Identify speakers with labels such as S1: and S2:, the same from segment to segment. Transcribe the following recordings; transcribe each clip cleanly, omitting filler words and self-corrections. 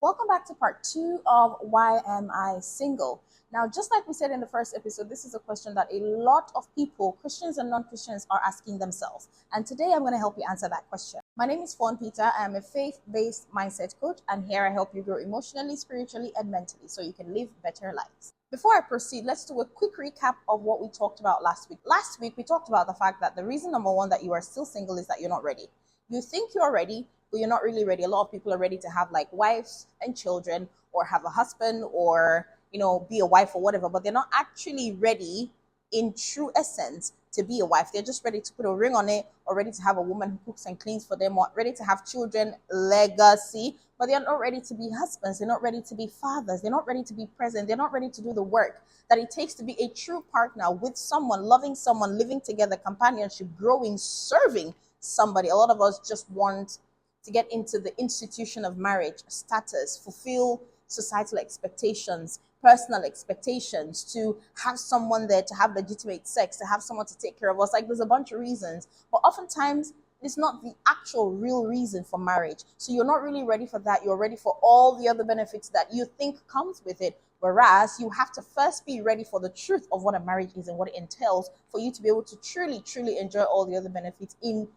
S1: Welcome back to part two of Why Am I Single? Now, just like we said in the first episode, this is a question that a lot of people, Christians and non Christians, are asking themselves. And today I'm going to help you answer that question. My name is Fawn Peter. I am a faith based mindset coach, and here I help you grow emotionally, spiritually, and mentally so you can live better lives. Before I proceed, let's do a quick recap of what we talked about last week. Last week, we talked about the fact that the reason number one that you are still single is that you're not ready. You think you're ready, but you're not really ready. A lot of people are ready to have like wives and children or have a husband or, be a wife or whatever, but they're not actually ready in true essence to be a wife. They're just ready to put a ring on it or ready to have a woman who cooks and cleans for them or ready to have children, legacy, but they're not ready to be husbands. They're not ready to be fathers. They're not ready to be present. They're not ready to do the work that it takes to be a true partner with someone, loving someone, living together, companionship, growing, serving somebody. A lot of us just want to get into the institution of marriage, status, fulfill societal expectations, personal expectations, to have someone there, to have legitimate sex, to have someone to take care of us. Like there's a bunch of reasons, but oftentimes it's not the actual real reason for marriage. So you're not really ready for that. You're ready for all the other benefits that you think comes with it. Whereas you have to first be ready for the truth of what a marriage is and what it entails for you to be able to truly, truly enjoy all the other benefits in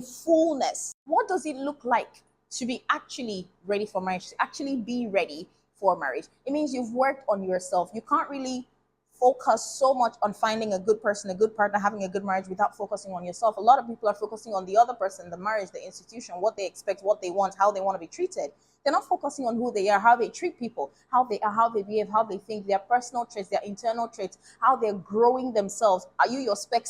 S1: fullness. What does it look like to be actually ready for marriage, to actually be ready for marriage? It means you've worked on yourself. You can't really focus so much on finding a good person, a good partner, having a good marriage without focusing on yourself. A lot of people are focusing on the other person, the marriage, the institution, what they expect, what they want, how they want to be treated. They're not focusing on who they are, how they treat people, how they are, how they behave, how they think, their personal traits, their internal traits, how they're growing themselves. Are you your spec?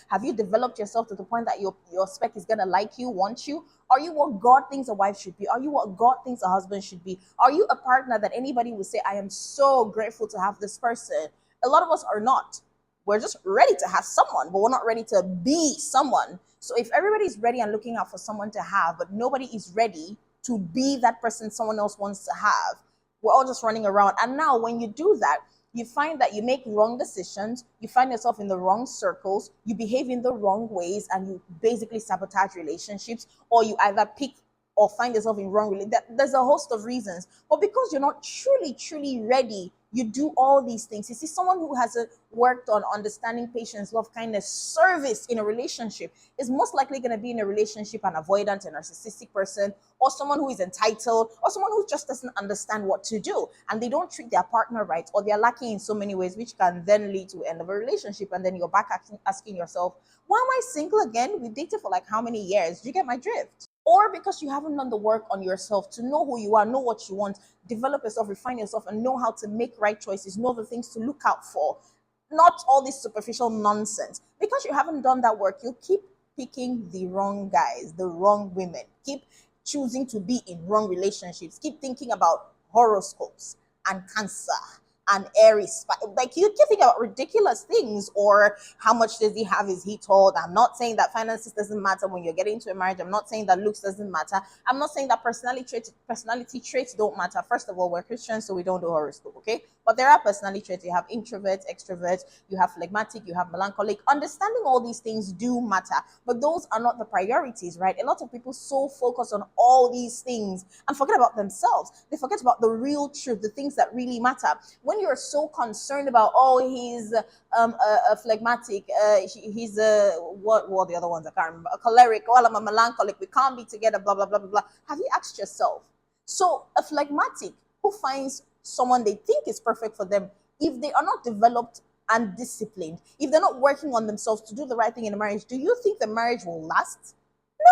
S1: Have you developed yourself to the point that your spec is gonna like you, want you? Are you what God thinks a wife should be? Are you what God thinks a husband should be? Are you a partner that anybody would say, I am so grateful to have this person? A lot of us are not. We're just ready to have someone, but we're not ready to be someone. So if everybody's ready and looking out for someone to have, but nobody is ready to be that person someone else wants to have, we're all just running around. And now when you do that, you find that you make wrong decisions, you find yourself in the wrong circles, you behave in the wrong ways, and you basically sabotage relationships, or you either pick or find yourself in wrong relationship. There's a host of reasons. But because you're not truly, truly ready, you do all these things. You see, someone who has worked on understanding patience, love, kindness, service in a relationship is most likely going to be in a relationship an avoidant, a narcissistic person, or someone who is entitled, or someone who just doesn't understand what to do. And they don't treat their partner right, or they're lacking in so many ways, which can then lead to the end of a relationship. And then you're back asking yourself, why am I single again? We dated for like how many years? Do you get my drift? Or because you haven't done the work on yourself to know who you are, know what you want, develop yourself, refine yourself, and know how to make right choices, know the things to look out for, not all this superficial nonsense. Because you haven't done that work, you keep picking the wrong guys, the wrong women, keep choosing to be in wrong relationships, keep thinking about horoscopes and cancer and Aries. Like you keep thinking about ridiculous things, or how much does he have? Is he told? I'm not saying that finances doesn't matter when you're getting into a marriage. I'm not saying that looks doesn't matter. I'm not saying that personality traits don't matter. First of all, we're Christians, so we don't do horoscope, okay? But there are personality traits. You have introverts, extroverts, you have phlegmatic, you have melancholic. Understanding all these things do matter, but those are not the priorities, right? A lot of people so focus on all these things and forget about themselves. They forget about the real truth, the things that really matter. When you're so concerned about, oh, he's a phlegmatic, he's a what were the other ones? I can't remember. A choleric. Well, I'm a melancholic. We can't be together. Blah blah blah blah blah. Have you asked yourself? So a phlegmatic who finds someone they think is perfect for them, if they are not developed and disciplined, if they're not working on themselves to do the right thing in a marriage, do you think the marriage will last?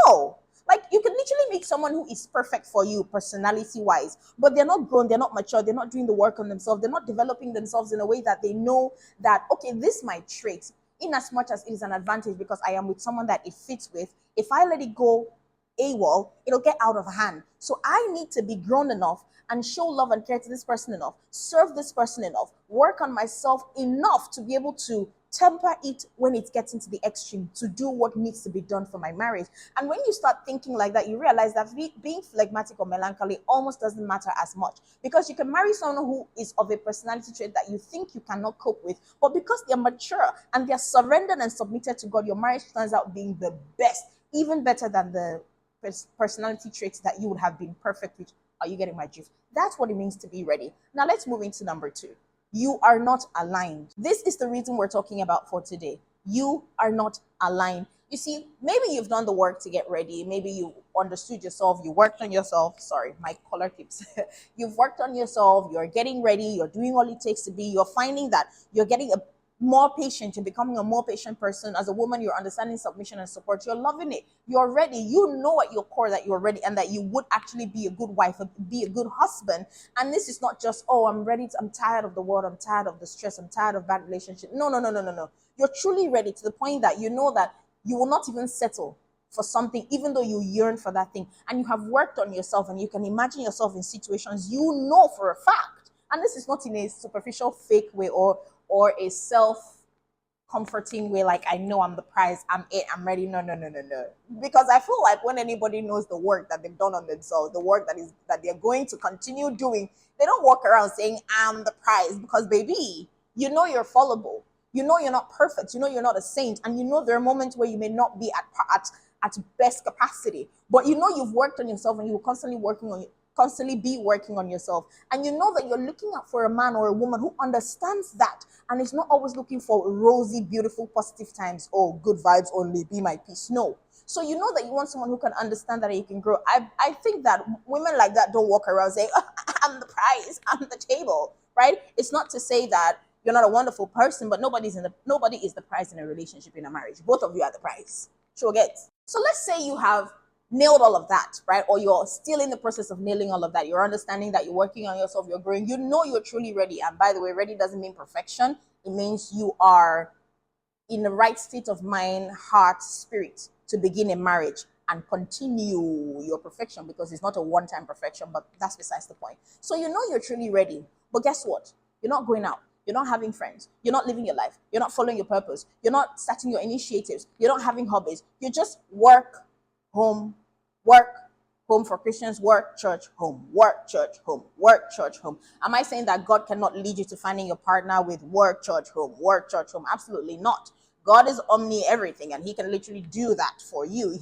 S1: No. Like you can literally make someone who is perfect for you personality wise, but they're not grown, they're not mature, they're not doing the work on themselves, they're not developing themselves in a way that they know that, okay, this my trait, in as much as it is an advantage because I am with someone that it fits with. If I let it go AWOL, it'll get out of hand. So I need to be grown enough and show love and care to this person enough, serve this person enough, work on myself enough to be able to temper it when it gets into the extreme, to do what needs to be done for my marriage. And when you start thinking like that, you realize that being phlegmatic or melancholy almost doesn't matter as much, because you can marry someone who is of a personality trait that you think you cannot cope with, but because they're mature and they're surrendered and submitted to God, your marriage turns out being the best, even better than the personality traits that you would have been perfect with Are you getting my drift? That's what it means to be ready. Now let's move into number two. You are not aligned. This is the reason we're talking about for today. You are not aligned. You see, maybe you've done the work to get ready. Maybe you understood yourself. You worked on yourself. Sorry, my collar keeps. You've worked on yourself. You're getting ready. You're doing all it takes to be. You're finding that you're getting a more patient. You're becoming a more patient person. As a woman, you're understanding submission and support. You're loving it. You're ready. You know at your core that you're ready and that you would actually be a good wife, be a good husband. And this is not just, oh, I'm ready. I'm tired of the world. I'm tired of the stress. I'm tired of bad relationship. No, no, no, no, no, no. You're truly ready to the point that you know that you will not even settle for something, even though you yearn for that thing. And you have worked on yourself and you can imagine yourself in situations you know for a fact. And this is not in a superficial, fake way or a self comforting way, like I know I'm the prize, I'm it, I'm ready. No, no, no, no, no. Because I feel like when anybody knows the work that they've done on themselves, the work that they're going to continue doing, they don't walk around saying I'm the prize. Because baby, you know you're fallible. You know you're not perfect. You know you're not a saint, and you know there are moments where you may not be at best capacity. But you know you've worked on yourself, and you're constantly be working on yourself. And you know that you're looking out for a man or a woman who understands that and is not always looking for rosy, beautiful, positive times. Oh, good vibes only, be my peace. No. So you know that you want someone who can understand that and you can grow. I think that women like that don't walk around saying, oh, I'm the prize, I'm the table, right? It's not to say that you're not a wonderful person, but nobody is the prize in a relationship, in a marriage. Both of you are the prize. Sure gets. So let's say you have nailed all of that, right? Or you're still in the process of nailing all of that. You're understanding that you're working on yourself, you're growing. You know you're truly ready. And by the way, ready doesn't mean perfection. It means you are in the right state of mind, heart, spirit to begin a marriage and continue your perfection, because it's not a one-time perfection, but that's besides the point. So you know you're truly ready. But guess what? You're not going out. You're not having friends. You're not living your life. You're not following your purpose. You're not starting your initiatives. You're not having hobbies. You just work, home, work, home for Christians, work, church, home, work, church, home, work, church, home. Am I saying that God cannot lead you to finding your partner with work, church, home, work, church, home? Absolutely not. God is omni everything, and he can literally do that for you.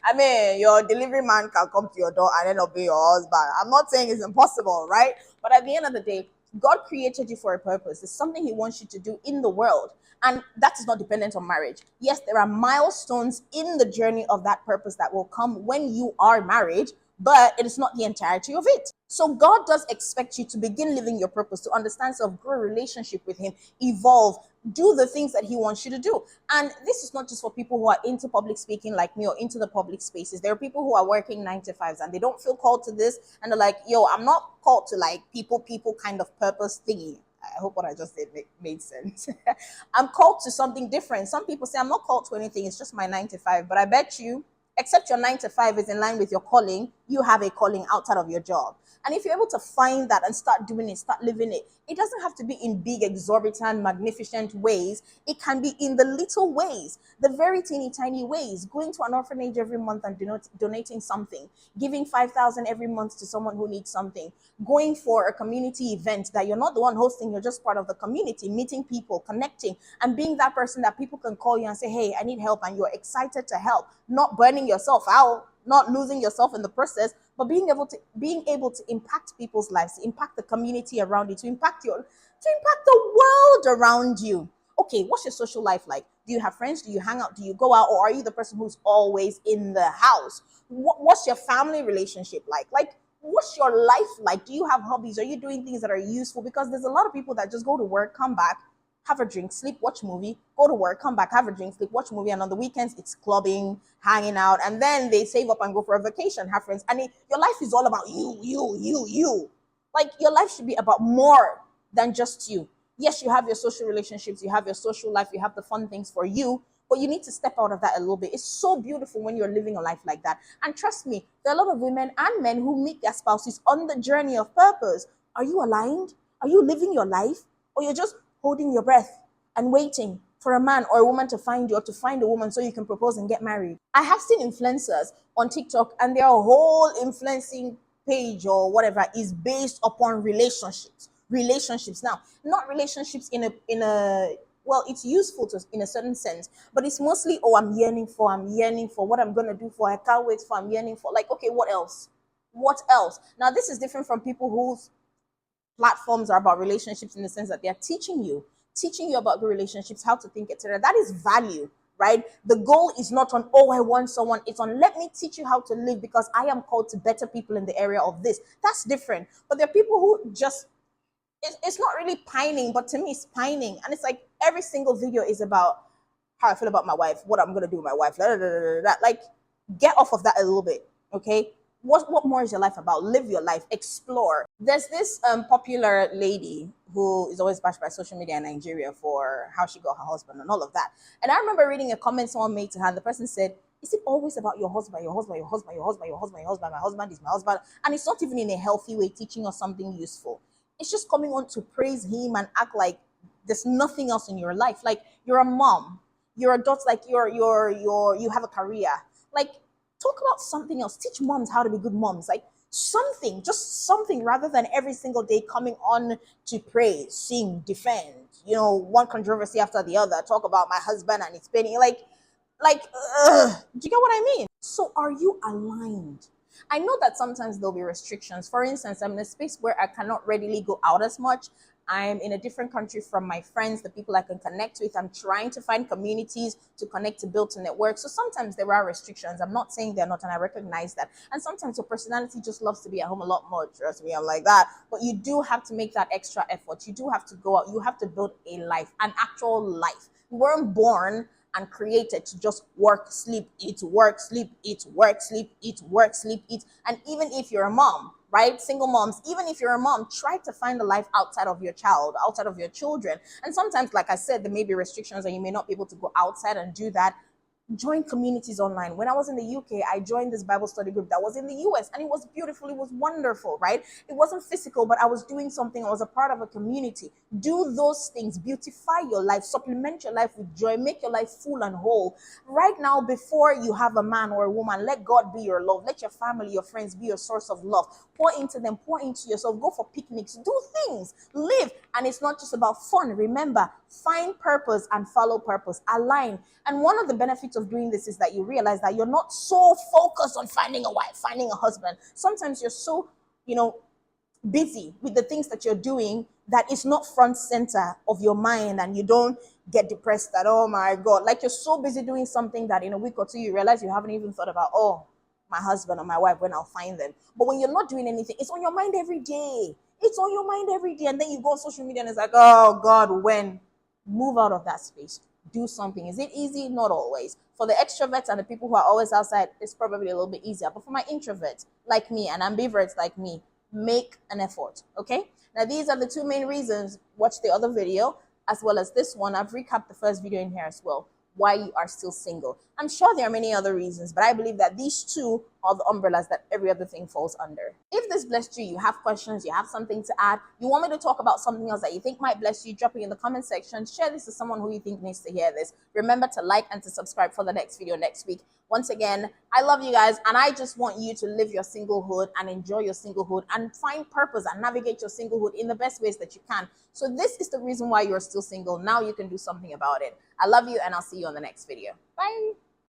S1: I mean, your delivery man can come to your door and then obey your husband. I'm not saying it's impossible, right? But at the end of the day, God created you for a purpose. There's something he wants you to do in the world. And that is not dependent on marriage. Yes, there are milestones in the journey of that purpose that will come when you are married, but it is not the entirety of it. So God does expect you to begin living your purpose, to understand self, grow a relationship with him, evolve, do the things that he wants you to do. And this is not just for people who are into public speaking like me or into the public spaces. There are people who are working 9 to 5s and they don't feel called to this, and they're like, yo, I'm not called to like people kind of purpose thingy. I hope what I just said made sense. I'm called to something different. Some people say I'm not called to anything, it's just my 9 to 5. But I bet you, except your 9 to 5 is in line with your calling, you have a calling outside of your job. And if you're able to find that and start doing it, start living it, it doesn't have to be in big, exorbitant, magnificent ways. It can be in the little ways, the very teeny tiny ways. Going to an orphanage every month and donating something, giving 5,000 every month to someone who needs something, going for a community event that you're not the one hosting, you're just part of the community, meeting people, connecting, and being that person that people can call you and say, hey, I need help, and you're excited to help, not burning yourself out, not losing yourself in the process, but being able to impact people's lives, to impact the community around you, to impact the world around you. Okay, what's your social life like? Do you have friends? Do you hang out? Do you go out? Or are you the person who's always in the house? What's your family relationship like? Like, what's your life like? Do you have hobbies? Are you doing things that are useful? Because there's a lot of people that just go to work, come back, have a drink, sleep, watch movie, go to work, come back, have a drink, sleep, watch movie, and on the weekends it's clubbing, hanging out, and then they save up and go for a vacation, have friends. And your life is all about you. Like, your life should be about more than just you. Yes, you have your social relationships, you have your social life, you have the fun things for you, but you need to step out of that a little bit. It's so beautiful when you're living a life like that. And trust me, there are a lot of women and men who meet their spouses on the journey of purpose. Are you aligned? Are you living your life? Or you're just holding your breath and waiting for a man or a woman to find you, or to find a woman so you can propose and get married? I have seen influencers on TikTok, and their whole influencing page or whatever is based upon relationships now, not relationships in a well, it's useful to in a certain sense, but it's mostly, oh, I'm yearning for what I'm gonna do for, I can't wait for, I'm yearning for, like, okay, what else? What else? Now, this is different from people whose platforms are about relationships in the sense that they're teaching you about the relationships, how to think, etc. That is value, right? The goal is not on, oh, I want someone. It's on, let me teach you how to live because I am called to better people in the area of this. That's different. But there are people who just, it's not really pining, but to me, it's pining. And it's like every single video is about how I feel about my wife, what I'm going to do with my wife. Like, get off of that a little bit, okay? What more is your life about? Live your life, explore. There's this popular lady who is always bashed by social media in Nigeria for how she got her husband and all of that. And I remember reading a comment someone made to her. The person said, "Is it always about your husband, your husband, your husband, your husband, your husband, your husband? My husband is my husband." And it's not even in a healthy way teaching us something useful. It's just coming on to praise him and act like there's nothing else in your life. Like, you're a mom, you're a daughter, like you have a career. Like, talk about something else. Teach moms how to be good moms. Like, something, just something, rather than every single day coming on to praise, sing, defend, one controversy after the other, talk about my husband and it's penny. Like, do you get what I mean? So are you aligned? I know that sometimes there'll be restrictions. For instance, I'm in a space where I cannot readily go out as much. I'm in a different country from my friends, the people I can connect with. I'm trying to find communities to connect, to build, to network. So sometimes there are restrictions. I'm not saying they're not, and I recognize that. And sometimes your personality just loves to be at home a lot more. Trust me, I'm like that. But you do have to make that extra effort. You do have to go out. You have to build a life, an actual life. You weren't born and created to just work, sleep, eat, work, sleep, eat, work, sleep, eat, work, sleep, eat. And even if you're a mom, right? Single moms, even if you're a mom, try to find a life outside of your child, outside of your children. And sometimes, like I said, there may be restrictions and you may not be able to go outside and do that. Join communities online. When I was in the UK, I joined this Bible study group that was in the US, and it was beautiful. It was wonderful, right? It wasn't physical, but I was doing something. I was a part of a community. Do those things. Beautify your life. Supplement your life with joy. Make your life full and whole. Right now, before you have a man or a woman, let God be your love. Let your family, your friends be your source of love. Pour into them. Pour into yourself. Go for picnics. Do things. Live. And it's not just about fun. Remember, find purpose and follow purpose. Align. And one of the benefits of doing this is that you realize that you're not so focused on finding a wife, finding a husband. Sometimes you're so, busy with the things that you're doing that it's not front center of your mind, and you don't get depressed that, oh my God, like you're so busy doing something that in a week or two you realize you haven't even thought about, oh, my husband or my wife, when I'll find them. But when you're not doing anything, it's on your mind every day. It's on your mind every day. And then you go on social media and it's like, oh God, when? Move out of that space. Do something. Is it easy? Not always. For the extroverts and the people who are always outside, it's probably a little bit easier. But for my introverts like me and ambiverts like me, make an effort. Okay? Now, these are the two main reasons. Watch the other video as well as this one. I've recapped the first video in here as well, why you are still single. I'm sure there are many other reasons, but I believe that these two are the umbrellas that every other thing falls under. If this blessed you, you have questions, you have something to add, you want me to talk about something else that you think might bless you, drop it in the comment section. Share this to someone who you think needs to hear this. Remember to like and to subscribe for the next video next week. Once again, I love you guys, and I just want you to live your singlehood and enjoy your singlehood and find purpose and navigate your singlehood in the best ways that you can. So this is the reason why you're still single. Now you can do something about it. I love you, and I'll see you on the next video. Bye.